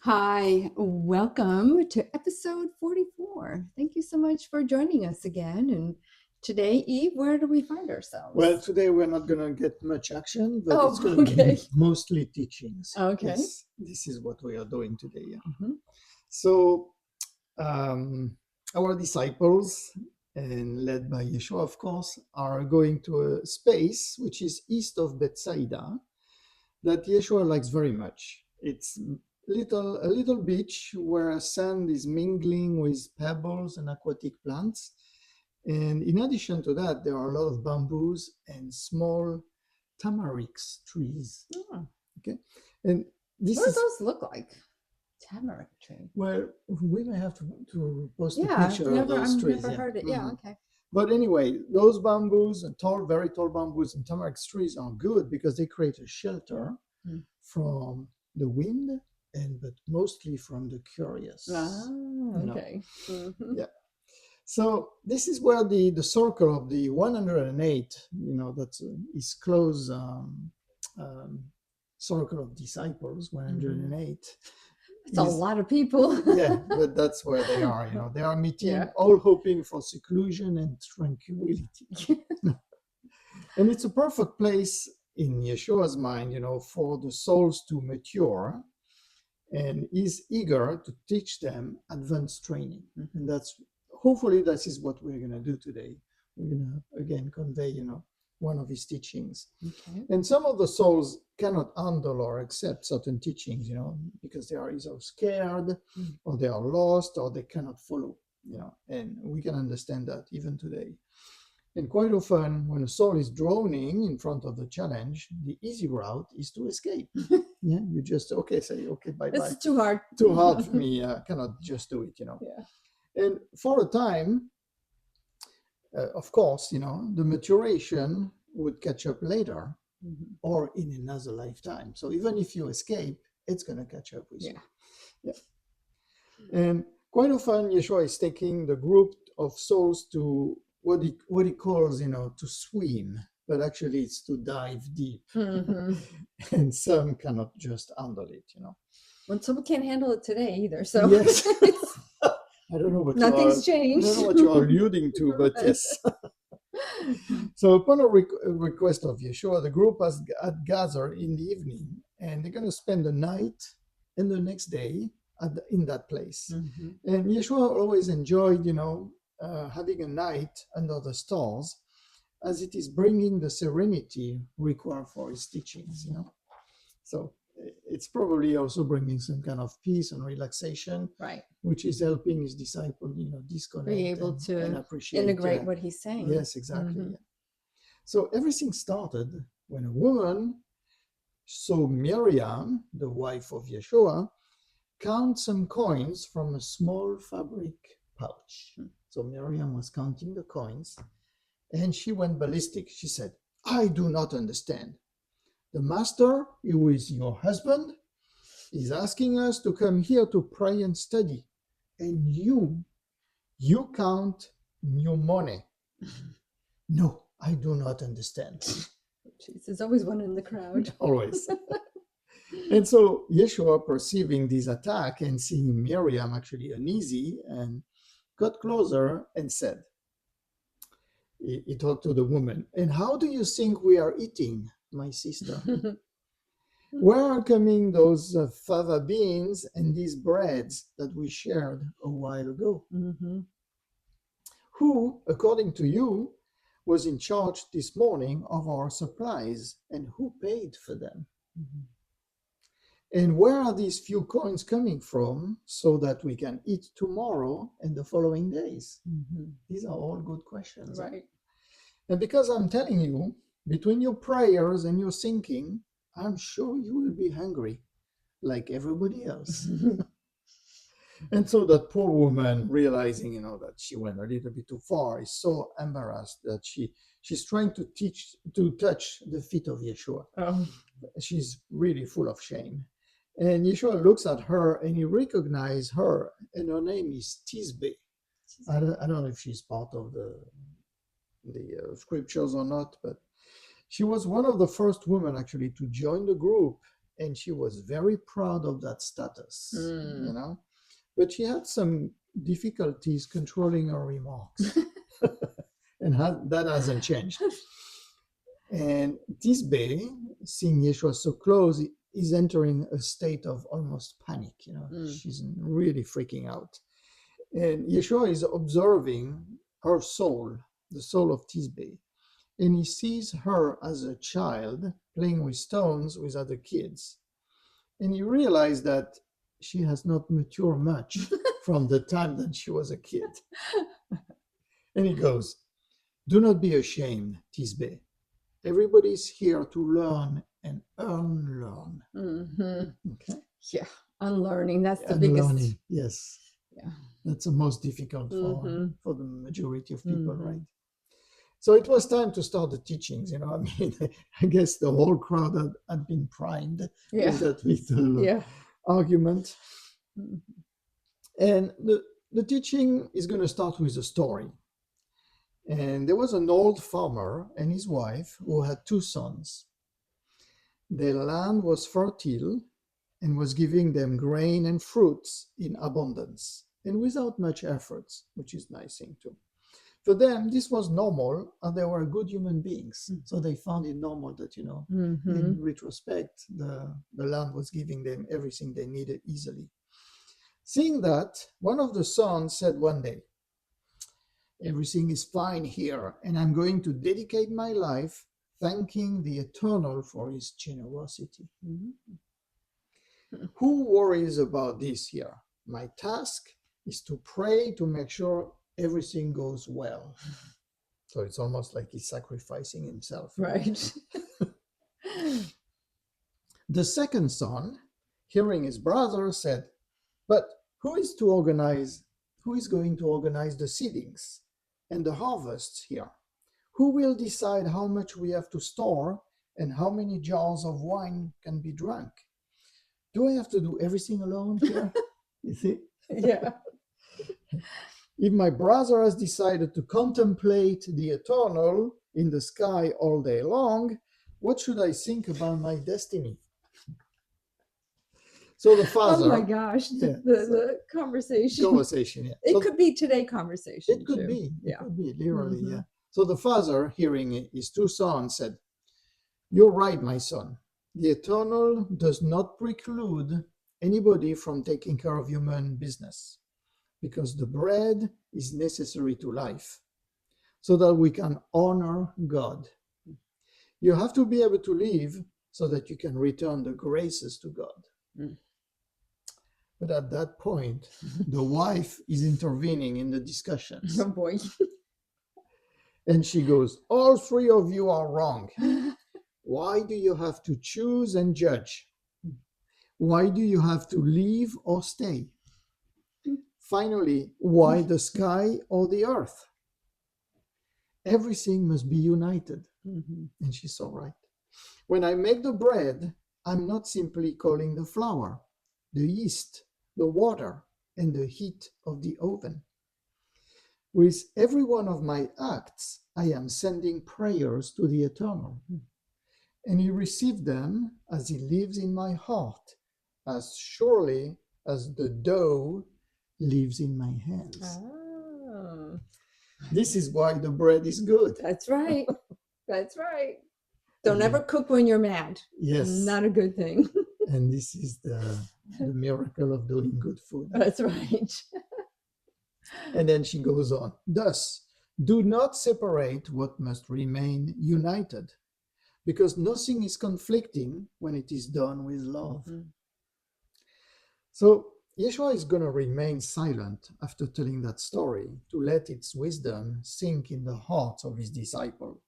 Hi, welcome to episode 44. Thank you so much for joining us again. And today, Eve, where do we find ourselves? Well, today we're not going to get much action, but it's going to okay. be mostly teachings. Okay. Yes, this is what we are doing today. Yeah. Mhm. So, our disciples, and led by Yeshua, of course, are going to a space which is east of Bethsaida that Yeshua likes very much. It's a little beach where sand is mingling with pebbles and aquatic plants. And in addition to that, there are a lot of bamboos and small tamarisk trees. Oh. Okay, and this What do is those look like? Tamarisk tree. well, we may have to post a Yeah, picture of those I've trees. never Yeah. heard it. Yeah, okay. But anyway, those bamboos and very tall bamboos and tamarisk trees are good because they create a shelter Mm. from the wind but mostly from the curious. Okay. Mhm. Yeah. So this is where the circle of the 108, that is close circle of disciples, 108. It's a lot of people. Yeah, but that's where they are. They are meeting, Yeah. all hoping for seclusion and tranquility. And it's a perfect place in Yeshua's mind, for the souls to mature, and is eager to teach them advanced training. And hopefully that is what we're going to do today. We're going to again convey, one of his teachings. Okay. And some of the souls cannot handle or accept certain teachings, because they are either scared or they are lost or they cannot follow, and we can understand that even today. And quite often, when a soul is drowning in front of the challenge, the easy route is to escape. Yeah, you just say okay, bye bye. It's too hard. Too hard for me. I cannot just do it. Yeah. And for a time, of course, the maturation would catch up later or in another lifetime. So even if you escape, it's going to catch up with you. Yeah. And quite often, Yeshua is taking the group of souls to what he calls, to swim, but actually it's to dive deep. And some cannot just handle it, Well, some can't handle it today either. So yes. I don't know what nothing's changed. I don't know what you are alluding to, but yes. So upon a request of Yeshua, the group had gathered in the evening, and they're going to spend the night and the next day in that place. And Yeshua always enjoyed, having a night under the stars, as it is bringing the serenity required for his teachings, So it's probably also bringing some kind of peace and relaxation, right, which is helping his disciple, disconnect, be able and to appreciate, integrate what he's saying. Yes, exactly. Yeah. So everything started when a woman saw Miriam, the wife of Yeshua, count some coins from a small fabric pouch. So Miriam was counting the coins, and she went ballistic. She said, "I do not understand. The master, who is your husband, is asking us to come here to pray and study. And you count your money. No, I do not understand." Jeez, there's always one in the crowd. Always. And so Yeshua, perceiving this attack and seeing Miriam actually uneasy, and got closer and said, he talked to the woman, "And how do you think we are eating, my sister? Where are coming those fava beans and these breads that we shared a while ago? Who, according to you, was in charge this morning of our supplies, and who paid for them? And where are these few coins coming from so that we can eat tomorrow and the following days?" These are all good questions. Right. And because I'm telling you, between your prayers and your thinking, I'm sure you will be hungry like everybody else. And so that poor woman, realizing, that she went a little bit too far, is so embarrassed that she's trying to touch the feet of Yeshua. Oh. She's really full of shame. And Yeshua looks at her and he recognizes her, and her name is Tisbe. I don't know if she's part of the scriptures or not, but she was one of the first women actually to join the group and she was very proud of that status, Mm. you know. But she had some difficulties controlling her remarks, and that hasn't changed. And Tisbe, seeing Yeshua so close, is entering a state of almost panic. You know, she's really freaking out. And Yeshua is observing her soul, the soul of Tisbe, and he sees her as a child playing with stones with other kids. And he realized that she has not matured much from the time that she was a kid. And he goes, "Do not be ashamed, Tisbe. Everybody's here to learn and unlearn." Mm-hmm. Okay. Yeah, unlearning. That's the biggest. Unlearning, yes. Yeah. That's the most difficult Mm-hmm. for the majority of people, Mm-hmm. right? So it was time to start the teachings. You know, I mean, I guess the whole crowd had been primed Yeah. with that little Yeah. argument. Mhm. And the teaching is going to start with a story. And there was an old farmer and his wife who had two sons. Their land was fertile and was giving them grain and fruits in abundance and without much effort, which is nice thing too. For them, this was normal, and they were good human beings. So they found it normal that, you know, in retrospect, the land was giving them everything they needed easily. Seeing that, one of the sons said one day, "Everything is fine here, and I'm going to dedicate my life thanking the Eternal for his generosity." Who worries about this here? My task is to pray to make sure everything goes well. So it's almost like he's sacrificing himself. Right. The second son, hearing his brother, said, "But who is going to organize the seedings and the harvests here? Who will decide how much we have to store and how many jars of wine can be drunk? Do I have to do everything alone here?" You see? Yeah. If my brother has decided to contemplate the eternal in the sky all day long, what should I think about my destiny? So the father. Oh my gosh. The conversation. Yeah. It could be today conversation. It could too. be. Yeah. It could be, literally, yeah. So the father, hearing his two sons, said, "You're right, my son. The eternal does not preclude anybody from taking care of human business, because the bread is necessary to life so that we can honor God. You have to be able to live so that you can return the graces to God." But at that point, the wife is intervening in the discussions. Oh boy. And she goes, "All three of you are wrong. Why do you have to choose and judge? Why do you have to leave or stay? Finally, why the sky or the earth? Everything must be united." And she's so right. "When I make the bread, I'm not simply calling the flour, the yeast, the water, and the heat of the oven. With every one of my acts, I am sending prayers to the Eternal. And he received them as he lives in my heart, as surely as the dough lives in my hands." Oh. This is why the bread is good. That's right. That's right. Don't ever cook when you're mad. Yes. Not a good thing. And this is the miracle of doing good food. That's right. And then she goes on, "Thus, do not separate what must remain united, because nothing is conflicting when it is done with love." So Yeshua is going to remain silent after telling that story to let its wisdom sink in the hearts of his disciples.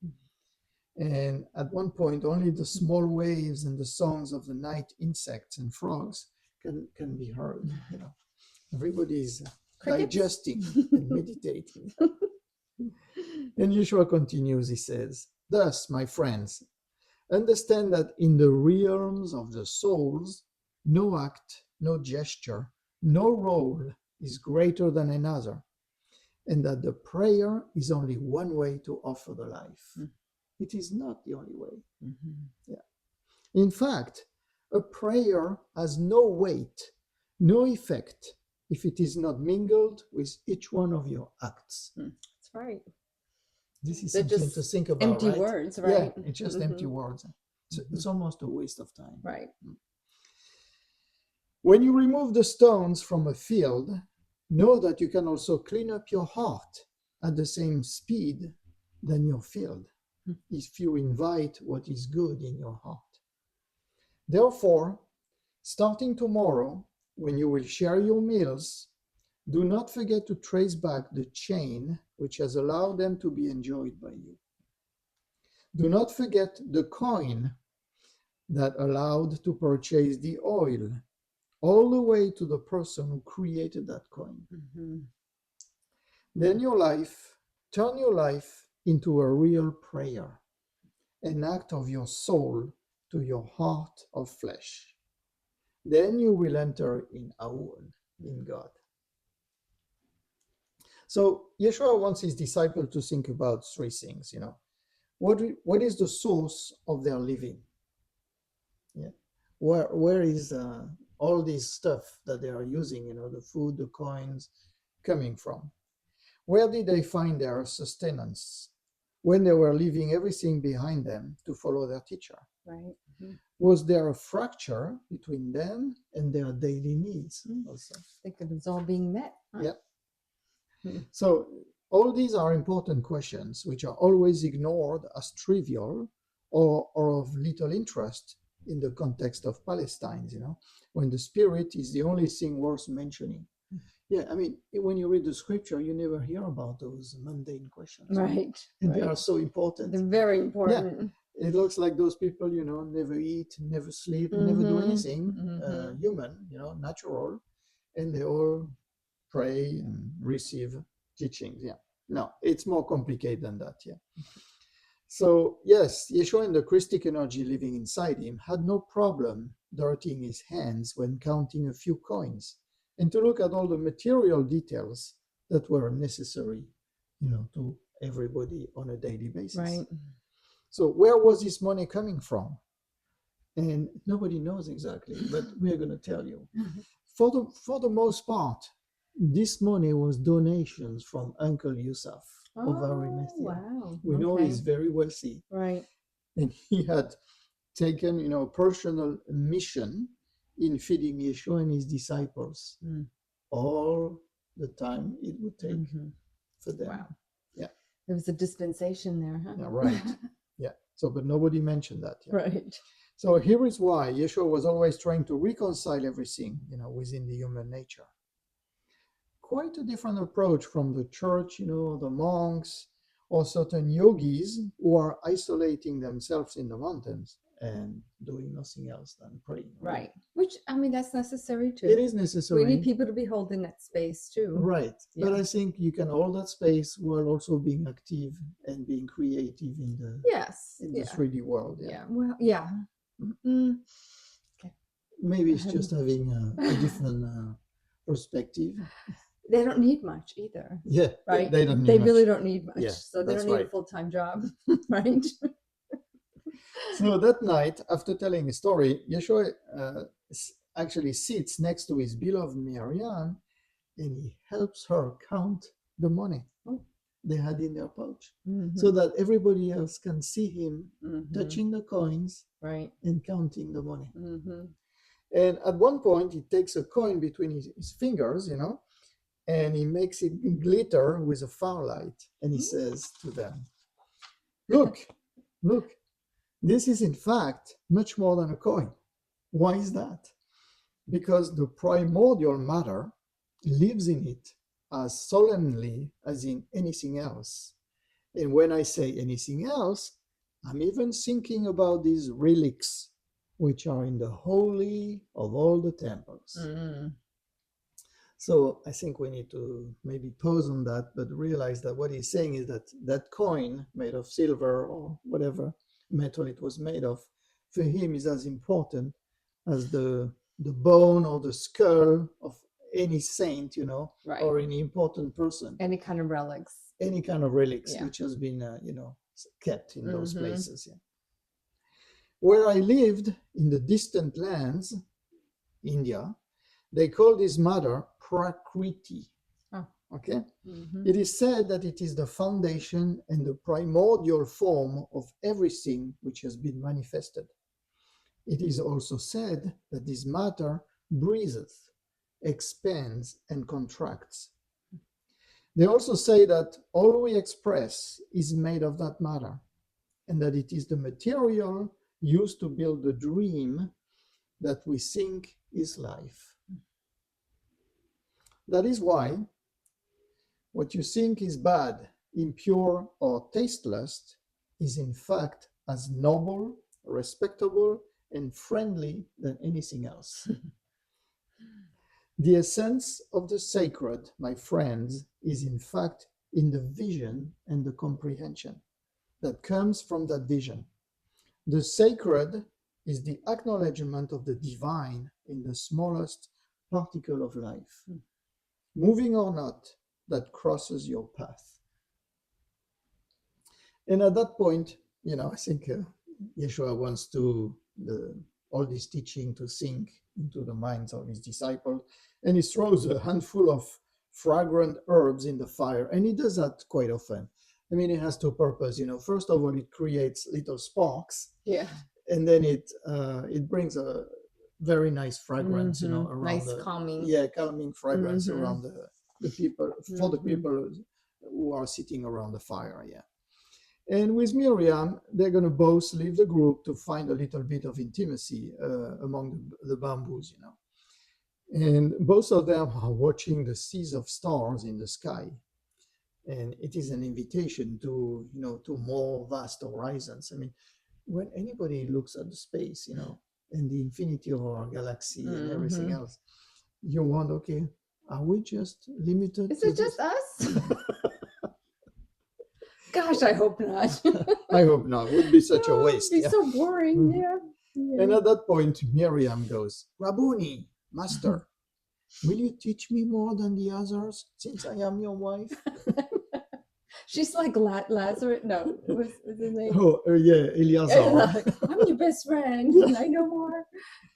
And at one point, only the small waves and the songs of the night insects and frogs can be heard. You know, everybody is digesting and meditating. And Yeshua continues, he says, "Thus, my friends, understand that in the realms of the souls, no act, no gesture, no role is greater than another, and that the prayer is only one way to offer the life. It is not the only way." Yeah. In fact, A prayer has no weight, no effect, if it is not mingled with each one of your acts. That's right. This is They're something just to think about, empty right? words, Yeah, right? it's just empty words. It's almost a waste of time. Right. When you remove the stones from a field, know that you can also clean up your heart at the same speed than your field, if you invite what is good in your heart. Therefore, starting tomorrow, when you will share your meals, do not forget to trace back the chain which has allowed them to be enjoyed by you. Do not forget the coin that allowed to purchase the oil, all the way to the person who created that coin. Then turn your life into a real prayer, an act of your soul to your heart of flesh. Then you will enter in Awon, in God. So Yeshua wants his disciples to think about three things, What is the source of their living? Yeah. Where is all this stuff that they are using, the food, the coins, coming from? Where did they find their sustenance when they were leaving everything behind them to follow their teacher? Right. Was there a fracture between them and their daily needs also? I think it was all being met. Huh? Yeah. So all these are important questions which are always ignored as trivial or of little interest in the context of Palestine, when the spirit is the only thing worth mentioning. Yeah, I mean, when you read the scripture, you never hear about those mundane questions. Right. And they are so important. They're very important. Yeah. It looks like those people, never eat, never sleep, never do anything human, natural, and they all pray and receive teachings. Yeah. No, it's more complicated than that. Yeah. So, yes, Yeshua and the Christic energy living inside him had no problem dirtying his hands when counting a few coins and to look at all the material details that were necessary, to everybody on a daily basis. Right. So where was this money coming from? And nobody knows exactly, but we are going to tell you. For the most part, this money was donations from Uncle Yusuf of Arimathea. Wow. We know he's very wealthy. Right. And he had taken, a personal mission in feeding Yeshua and his disciples all the time it would take for them. Wow. Yeah. There was a dispensation there, huh? Yeah, right. Yeah. So, but nobody mentioned that. Yeah. Right. So here is why Yeshua was always trying to reconcile everything, within the human nature. Quite a different approach from the church, the monks, or certain yogis who are isolating themselves in the mountains and doing nothing else than praying. Right. Which, I mean, that's necessary too. It is necessary. We need people to be holding that space too. Right. Yeah. But I think you can hold that space while also being active and being creative in the the 3D world. Yeah. Well, yeah. Okay. Maybe it's just having a different perspective. They don't need much either. Yeah. Right. They don't need They much. really don't need much. Yeah, So they that's don't need right. a full-time job. Right. So that night, after telling a story, Yeshua actually sits next to his beloved Miriam and he helps her count the money they had in their pouch so that everybody else can see him touching the coins and counting the money. And at one point, he takes a coin between his fingers, and he makes it glitter with a firelight. And he says to them, look, this is in fact much more than a coin. Why is that? Because the primordial matter lives in it as solemnly as in anything else. And when I say anything else, I'm even thinking about these relics, which are in the holy of all the temples. So I think we need to maybe pause on that, but realize that what he's saying is that that coin made of silver or whatever metal it was made of, for him is as important as the bone or the skull of any saint, or any important person. Any kind of relics. Which has been, kept in those places. Yeah. Where I lived in the distant lands, India, they call this matter Prakriti. Oh. Okay? Mhm. It is said that it is the foundation and the primordial form of everything which has been manifested. It is also said that this matter breathes, expands, and contracts. They also say that all we express is made of that matter, and that it is the material used to build the dream that we think is life. That is why what you think is bad, impure, or tasteless is in fact as noble, respectable, and friendly than anything else. The essence of the sacred, my friends, is in fact in the vision and the comprehension that comes from that vision. The sacred is the acknowledgement of the divine in the smallest particle of life, moving or not, that crosses your path. And at that point, I think Yeshua wants all this teaching to sink into the minds of his disciples, and he throws a handful of fragrant herbs in the fire, and he does that quite often. I mean, it has two purposes. First of all, it creates little sparks, Yeah. and then it brings a very nice fragrance, around nice calming. calming fragrance around the people, for the people who are sitting around the fire. Yeah. And with Miriam, they're going to both leave the group to find a little bit of intimacy among the bamboos, And both of them are watching the seas of stars in the sky. And it is an invitation to, to more vast horizons. I mean, when anybody looks at the space, and the infinity of our galaxy and everything else, you wonder, okay, are we just limited? Is it just us? Gosh, I hope not. I hope not. It would be such a waste. It'd be so boring. Yeah. And at that point, Miriam goes, Rabboni, Master, will you teach me more than the others since I am your wife? She's like Lazarus. No, what's his name? Oh, yeah, Eleazar. I'm your best friend. Yeah. I know more.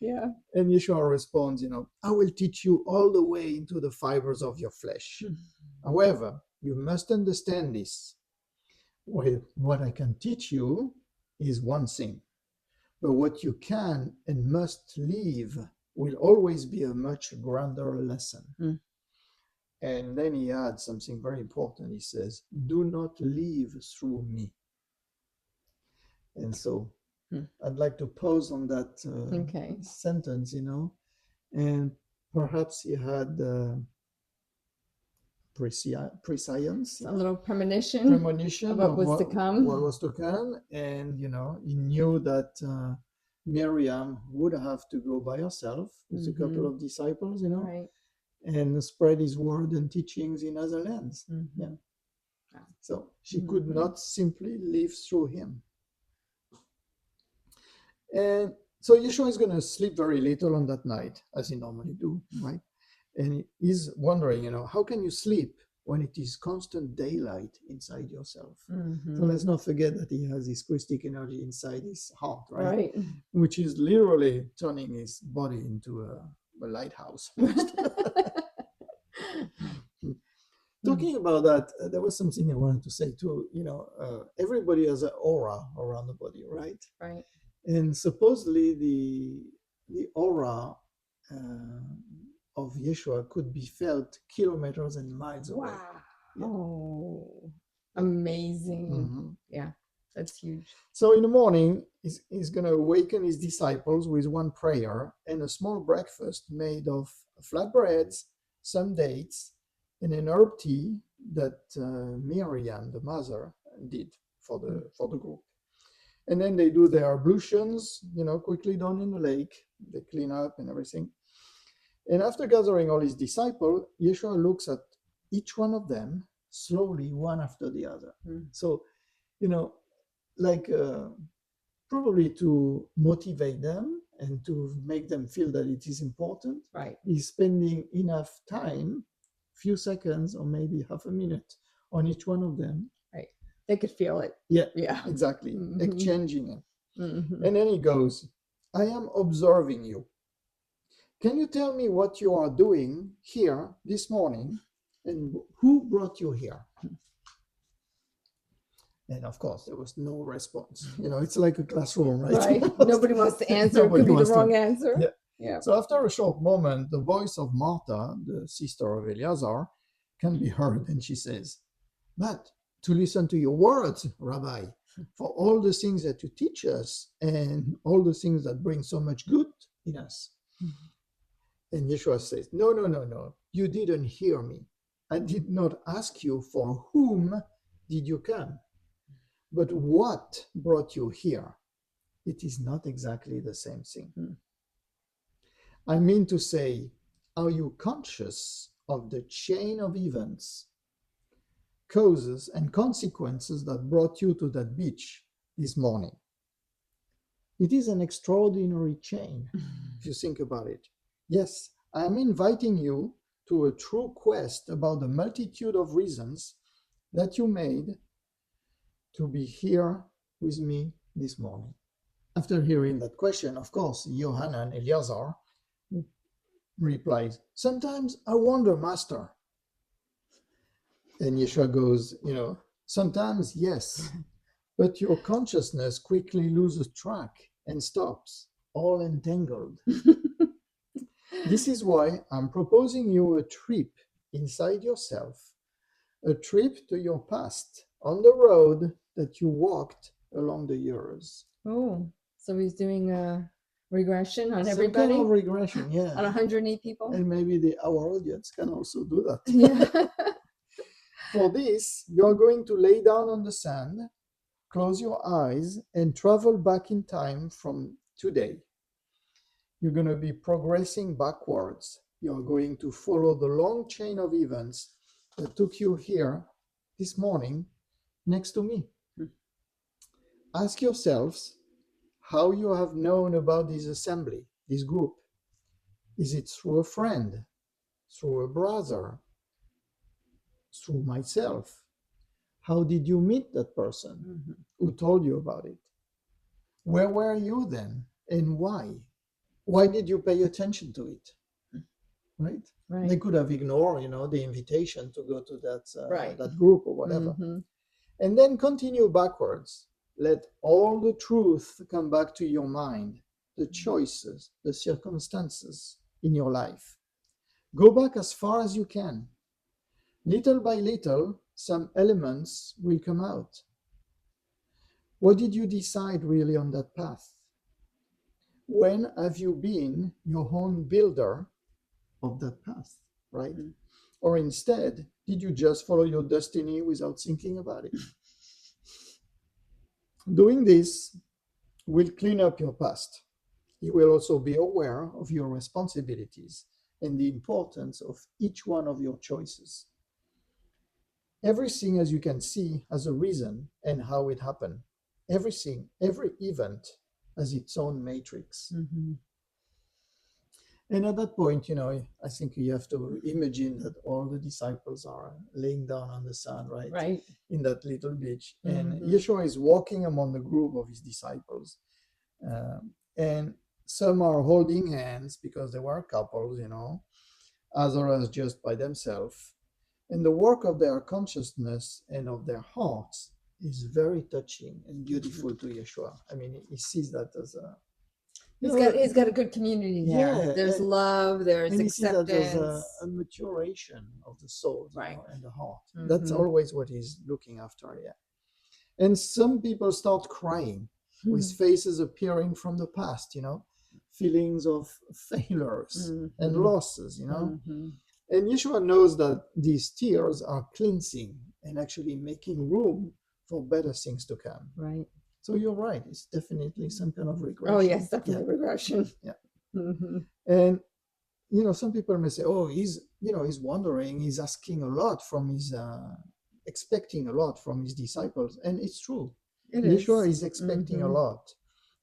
Yeah. And Yeshua responds, I will teach you all the way into the fibers of your flesh. However, you must understand this. Well, what I can teach you is one thing, but what you can and must leave will always be a much grander lesson. And then he adds something very important. He says, do not leave through me. And so I'd like to pause on that sentence, and perhaps he had prescience, a little premonition of what was to come. And he knew that Miriam would have to go by herself with a couple of disciples, right, and spread his word and teachings in other lands. Yeah. So she could not simply live through him. And so Yeshua is going to sleep very little on that night, as he normally do, right? And he's wondering, how can you sleep when it is constant daylight inside yourself? So let's not forget that he has this Christic energy inside his heart, right? Which is literally turning his body into a lighthouse. Talking about that, there was something I wanted to say too. Everybody has an aura around the body, right? Right. And supposedly the aura of Yeshua could be felt kilometers and miles away. Wow. Yeah. Oh, amazing. Yeah, that's huge. So in the morning, he's going to awaken his disciples with one prayer and a small breakfast made of flatbreads, some dates, and an herb tea that Miriam, the mother, did for the group. And then they do their ablutions, quickly done in the lake. They clean up and everything. And after gathering all his disciples, Yeshua looks at each one of them slowly, one after the other. So, probably to motivate them and to make them feel that it is important. Right. He's spending enough time, few seconds or maybe half a minute on each one of them. Right. They could feel it. Yeah, exactly. Exchanging it. And then he goes, I am observing you. Can you tell me what you are doing here this morning and who brought you here? And of course, there was no response. It's like a classroom, right? Right. Nobody wants to answer. It could be the wrong answer. Yeah. Yeah. So after a short moment, the voice of Martha, the sister of Eleazar, can be heard, and she says, but to listen to your words, Rabbi, for all the things that you teach us and all the things that bring so much good in us. And Yeshua says, no, you didn't hear me. I did not ask you for whom did you come, but what brought you here. It is not exactly the same thing. I mean to say, are you conscious of the chain of events, causes and consequences that brought you to that beach this morning? It is an extraordinary chain, if you think about it. Yes, I am inviting you to a true quest about the multitude of reasons that you made to be here with me this morning. After hearing that question, of course, Johanna and Eleazar replies, sometimes I wonder, Master. And Yeshua goes, sometimes yes, but your consciousness quickly loses track and stops, all entangled. This is why I'm proposing you a trip inside yourself, a trip to your past on the road that you walked along the years. Oh, so he's doing a regression on Some everybody? kind of regression, yeah. On 108 people? And maybe our audience can also do that. Yeah. For this, you're going to lay down on the sand, close your eyes, and travel back in time from today. You're going to be progressing backwards. You're going to follow the long chain of events that took you here this morning next to me. Ask yourselves how you have known about this assembly, this group. Is it through a friend, through a brother, through myself? How did you meet that person who told you about it? Where were you then and why? Why did you pay attention to it? Right? They could have ignored, the invitation to go to that group or whatever. And then continue backwards. Let all the truth come back to your mind, the choices, the circumstances in your life. Go back as far as you can. Little by little, some elements will come out. What did you decide really on that path? When have you been your own builder of that path, right? Or instead, did you just follow your destiny without thinking about it? Doing this will clean up your past. You will also be aware of your responsibilities and the importance of each one of your choices. Everything, as you can see, has a reason and how it happened. Everything, every event has its own matrix. And at that point, I think you have to imagine that all the disciples are laying down on the sand, right? In that little beach. And Yeshua is walking among the group of his disciples. And some are holding hands because they were couples, others just by themselves. And the work of their consciousness and of their hearts is very touching and beautiful to Yeshua. I mean, he sees that as a... He's got a good community there. Yeah, there's love, there's and acceptance. He sees that there's a maturation of the soul and the heart. That's always what he's looking after, And some people start crying with faces appearing from the past, feelings of failures and losses, And Yeshua knows that these tears are cleansing and actually making room for better things to come. Right. So you're right. It's definitely some kind of regression. Oh, yes, definitely regression. Yeah. And, some people may say, oh, he's wondering, he's asking a lot from his, expecting a lot from his disciples. And it's true. Yeshua is expecting a lot.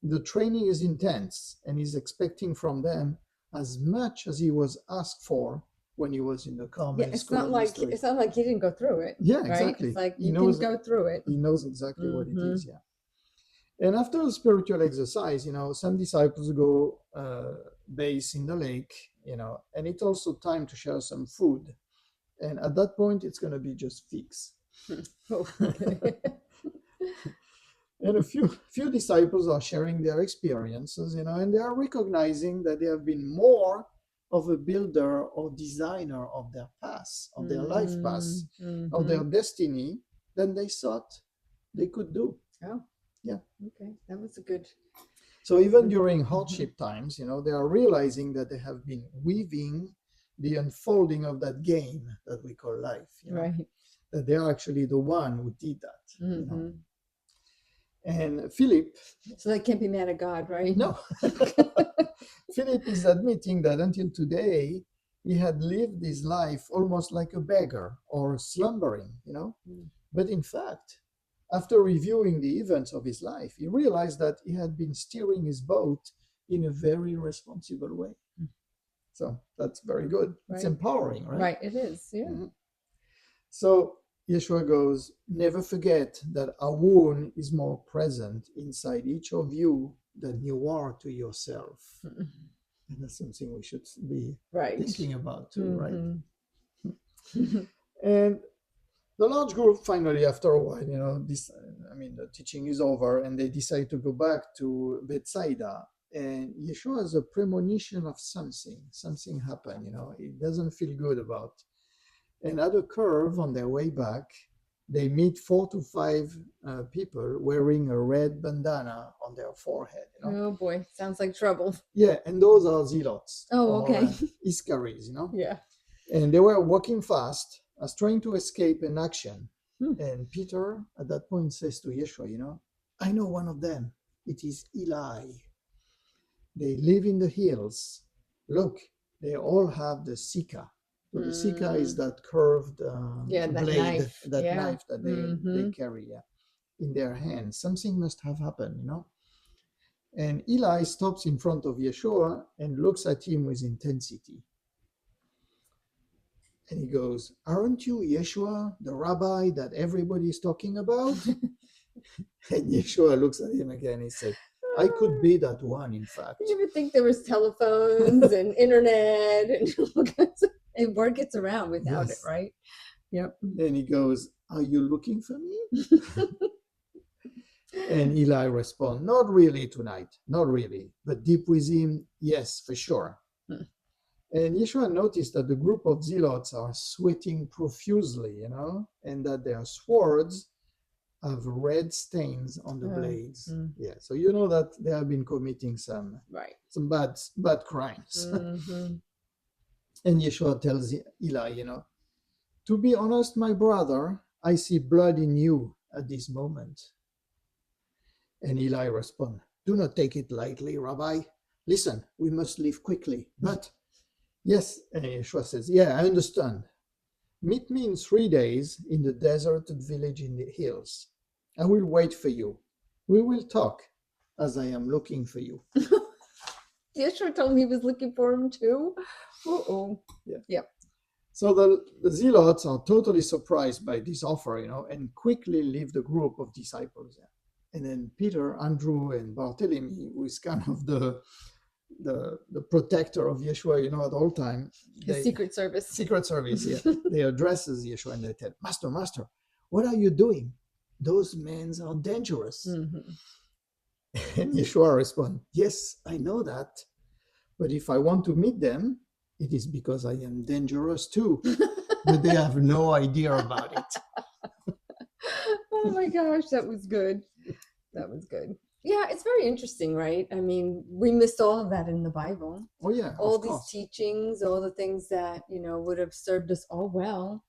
The training is intense and he's expecting from them as much as he was asked for when he was in the Carmel School of Mystery. It's not like he didn't go through it. Yeah, right? exactly. It's like you can go through it. He knows exactly what it is, And after the spiritual exercise, some disciples go bathe in the lake, and it's also time to share some food. And at that point, it's going to be just figs. Okay. And a few disciples are sharing their experiences, and they are recognizing that they have been more of a builder or designer of their path, of their life path, of their destiny than they thought they could do. Oh, yeah. Okay, that was a good. So even during hardship times, they are realizing that they have been weaving the unfolding of that game that we call life. Right. That they are actually the one who did that. And Philip. So they can't be mad at God, right? No. Philip is admitting that until today, he had lived his life almost like a beggar or slumbering, But in fact, after reviewing the events of his life, he realized that he had been steering his boat in a very responsible way. So that's very good. Right. It's empowering, right? Right, it is, yeah. So Yeshua goes, never forget that a wound is more present inside each of you than you are to yourself. And that's something we should be thinking about too, right? And the large group finally, after a while, the teaching is over and they decide to go back to Bethsaida. And Yeshua has a premonition of something happened, he doesn't feel good about. And at a curve on their way back, they meet 4 to 5 people wearing a red bandana on their forehead. Oh boy, sounds like trouble. Yeah, and those are zealots. Oh, okay. Iscaries, Yeah. And they were walking fast as trying to escape an action. And Peter at that point says to Yeshua, I know one of them. It is Eli. They live in the hills. Look, they all have the sika. So the sika is that curved blade, knife. Knife that they carry in their hands. Something must have happened, And Eli stops in front of Yeshua and looks at him with intensity. And he goes, aren't you Yeshua, the rabbi that everybody is talking about? And Yeshua looks at him again. He said, I could be that one, in fact. You would think there was telephones and internet and word gets around without it, right? Yep. And he goes, are you looking for me? And Eli responds, not really tonight, not really. But deep within, yes, for sure. And Yeshua noticed that the group of zealots are sweating profusely, and that their swords have red stains on the blades. Yeah, so that they have been committing some bad crimes. And Yeshua tells Eli, to be honest, my brother, I see blood in you at this moment. And Eli responds, do not take it lightly, Rabbi. Listen, we must leave quickly. But yes, and Yeshua says, yeah, I understand. Meet me in 3 days in the deserted village in the hills. I will wait for you. We will talk as I am looking for you. Yeshua told him he was looking for him too. Yeah. So the zealots are totally surprised by this offer, and quickly leave the group of disciples. And then Peter, Andrew, and Barthélemy, who is kind of the protector of Yeshua, at all time. Secret Service. Secret Service, yeah. They addresses Yeshua and they tell, Master, what are you doing? Those men are dangerous. And Yeshua responds, yes, I know that. But if I want to meet them, it is because I am dangerous too. But they have no idea about it. Oh my gosh, that was good. That was good. Yeah, it's very interesting, right? I mean, we missed all of that in the Bible. Oh, yeah. All these teachings, all the things that, would have served us all well,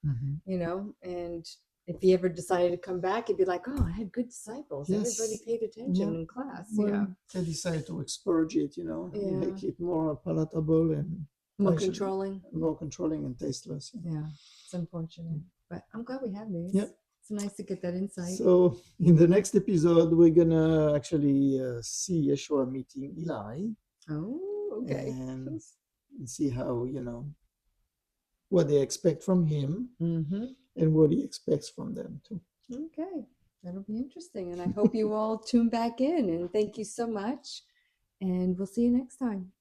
and if he ever decided to come back, he'd be like, oh, I had good disciples. Yes. Everybody paid attention in class. Well, they decided to expurge it, make it more palatable and more controlling and tasteless. Yeah, it's unfortunate. But I'm glad we have these. Yep. It's nice to get that insight. So in the next episode, we're going to actually see Yeshua meeting Eli. Oh, okay. And see how, what they expect from him and what he expects from them too. Okay. That'll be interesting. And I hope you all tune back in. And thank you so much. And we'll see you next time.